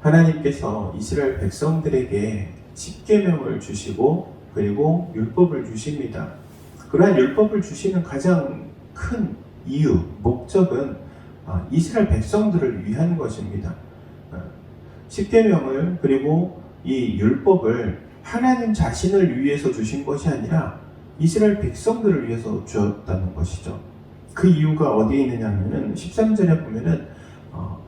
하나님께서 이스라엘 백성들에게 십계명을 주시고 그리고 율법을 주십니다. 그러한 율법을 주시는 가장 큰 이유, 목적은 이스라엘 백성들을 위한 것입니다. 십계명을 그리고 이 율법을 하나님 자신을 위해서 주신 것이 아니라 이스라엘 백성들을 위해서 주었다는 것이죠. 그 이유가 어디에 있느냐 하면은 13절에 보면은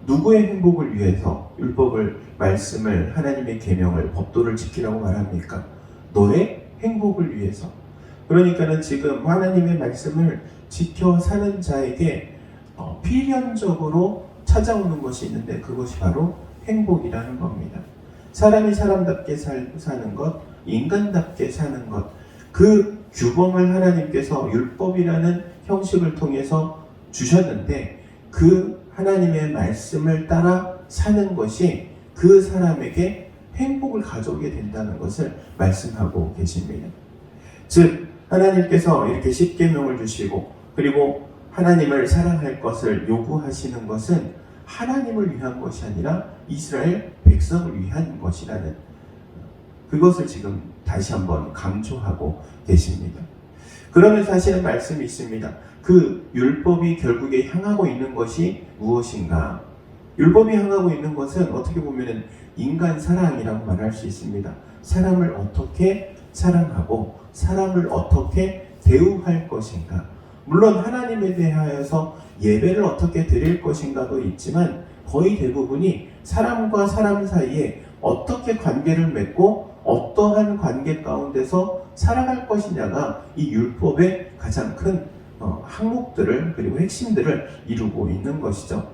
누구의 행복을 위해서 율법을, 말씀을, 하나님의 계명을, 법도를 지키라고 말합니까? 너의 행복을 위해서. 그러니까는 지금 하나님의 말씀을 지켜 사는 자에게 필연적으로 찾아오는 것이 있는데 그것이 바로 행복이라는 겁니다. 사람이 사람답게 사는 것, 인간답게 사는 것, 그 규범을 하나님께서 율법이라는 형식을 통해서 주셨는데 그 하나님의 말씀을 따라 사는 것이 그 사람에게 행복을 가져오게 된다는 것을 말씀하고 계십니다. 즉 하나님께서 이렇게 십계명을 주시고 그리고 하나님을 사랑할 것을 요구하시는 것은 하나님을 위한 것이 아니라 이스라엘 백성을 위한 것이라는 그것을 지금 다시 한번 강조하고 계십니다. 그러면서 하시는 말씀이 있습니다. 그 율법이 결국에 향하고 있는 것이 무엇인가? 율법이 향하고 있는 것은 어떻게 보면 인간 사랑이라고 말할 수 있습니다. 사람을 어떻게 사랑하고 사람을 어떻게 대우할 것인가? 물론 하나님에 대하여서 예배를 어떻게 드릴 것인가도 있지만 거의 대부분이 사람과 사람 사이에 어떻게 관계를 맺고 어떠한 관계 가운데서 살아갈 것이냐가 이 율법의 가장 큰 항목들을 그리고 핵심들을 이루고 있는 것이죠.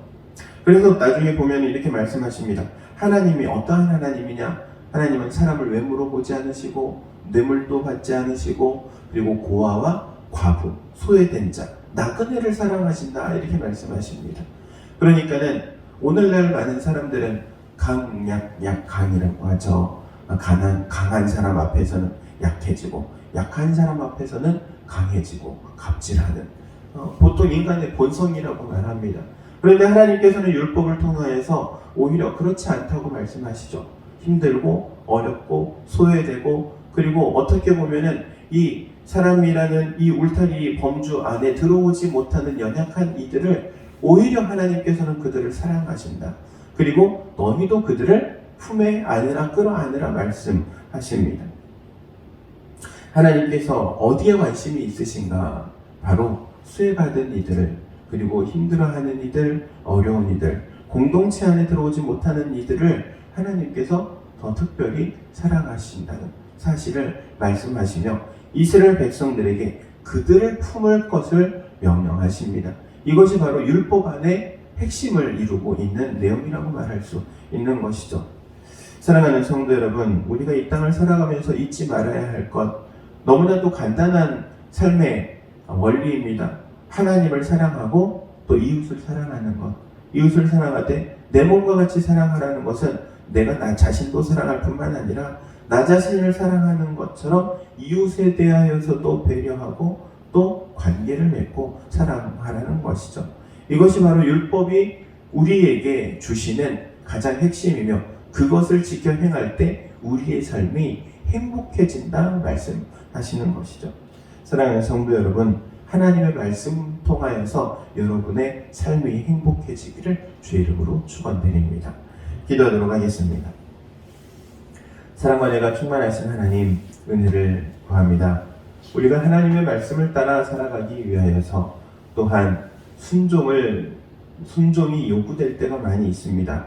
그래서 나중에 보면 이렇게 말씀하십니다. 하나님이 어떠한 하나님이냐? 하나님은 사람을 외모로 보지 않으시고 뇌물도 받지 않으시고 그리고 고아와 과부, 소외된 자, 나그네를 사랑하신다 이렇게 말씀하십니다. 그러니까는 오늘날 많은 사람들은 강이라고 하죠. 강한 사람 앞에서는 약해지고 약한 사람 앞에서는 강해지고 갑질하는 보통 인간의 본성이라고 말합니다. 그런데 하나님께서는 율법을 통하여서 오히려 그렇지 않다고 말씀하시죠. 힘들고 어렵고 소외되고 그리고 어떻게 보면은 이 사람이라는 이 울타리 범주 안에 들어오지 못하는 연약한 이들을 오히려 하나님께서는 그들을 사랑하신다. 그리고 너희도 그들을 품에 안으라 끌어안으라 말씀하십니다. 하나님께서 어디에 관심이 있으신가? 바로 수혜받은 이들을 그리고 힘들어하는 이들, 어려운 이들, 공동체 안에 들어오지 못하는 이들을 하나님께서 더 특별히 사랑하신다는 사실을 말씀하시며 이스라엘 백성들에게 그들을 품을 것을 명령하십니다. 이것이 바로 율법 안에 핵심을 이루고 있는 내용이라고 말할 수 있는 것이죠. 사랑하는 성도 여러분, 우리가 이 땅을 살아가면서 잊지 말아야 할 것, 너무나도 간단한 삶의 원리입니다. 하나님을 사랑하고 또 이웃을 사랑하는 것. 이웃을 사랑하되 내 몸과 같이 사랑하라는 것은 내가 나 자신도 사랑할 뿐만 아니라 나 자신을 사랑하는 것처럼 이웃에 대하여서도 배려하고 또 관계를 맺고 사랑하라는 것이죠. 이것이 바로 율법이 우리에게 주시는 가장 핵심이며 그것을 지켜 행할 때 우리의 삶이 행복해진다 말씀하시는 것이죠. 사랑하는 성도 여러분, 하나님의 말씀 통하여서 여러분의 삶이 행복해지기를 주의 이름으로 축원드립니다. 기도하도록 하겠습니다. 사랑과 은혜가 충만하신 하나님, 은혜를 구합니다. 우리가 하나님의 말씀을 따라 살아가기 위하여서 또한 순종이 요구될 때가 많이 있습니다.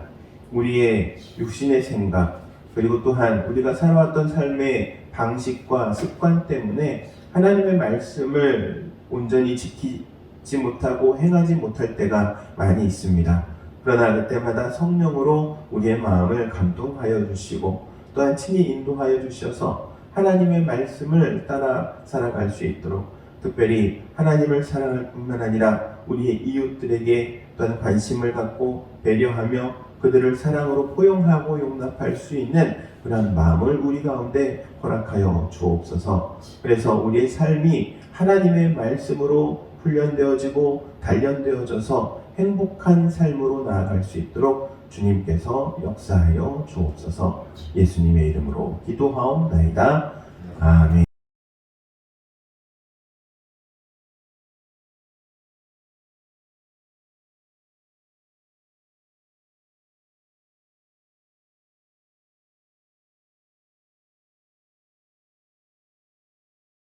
우리의 육신의 생각 그리고 또한 우리가 살아왔던 삶의 방식과 습관 때문에 하나님의 말씀을 온전히 지키지 못하고 행하지 못할 때가 많이 있습니다. 그러나 그때마다 성령으로 우리의 마음을 감동하여 주시고 또한 친히 인도하여 주셔서 하나님의 말씀을 따라 살아갈 수 있도록 특별히 하나님을 사랑할 뿐만 아니라 우리의 이웃들에게 또한 관심을 갖고 배려하며 그들을 사랑으로 포용하고 용납할 수 있는 그런 마음을 우리 가운데 허락하여 주옵소서. 그래서 우리의 삶이 하나님의 말씀으로 훈련되어지고 단련되어져서 행복한 삶으로 나아갈 수 있도록 주님께서 역사하여 주옵소서. 예수님의 이름으로 기도하옵나이다. 아멘.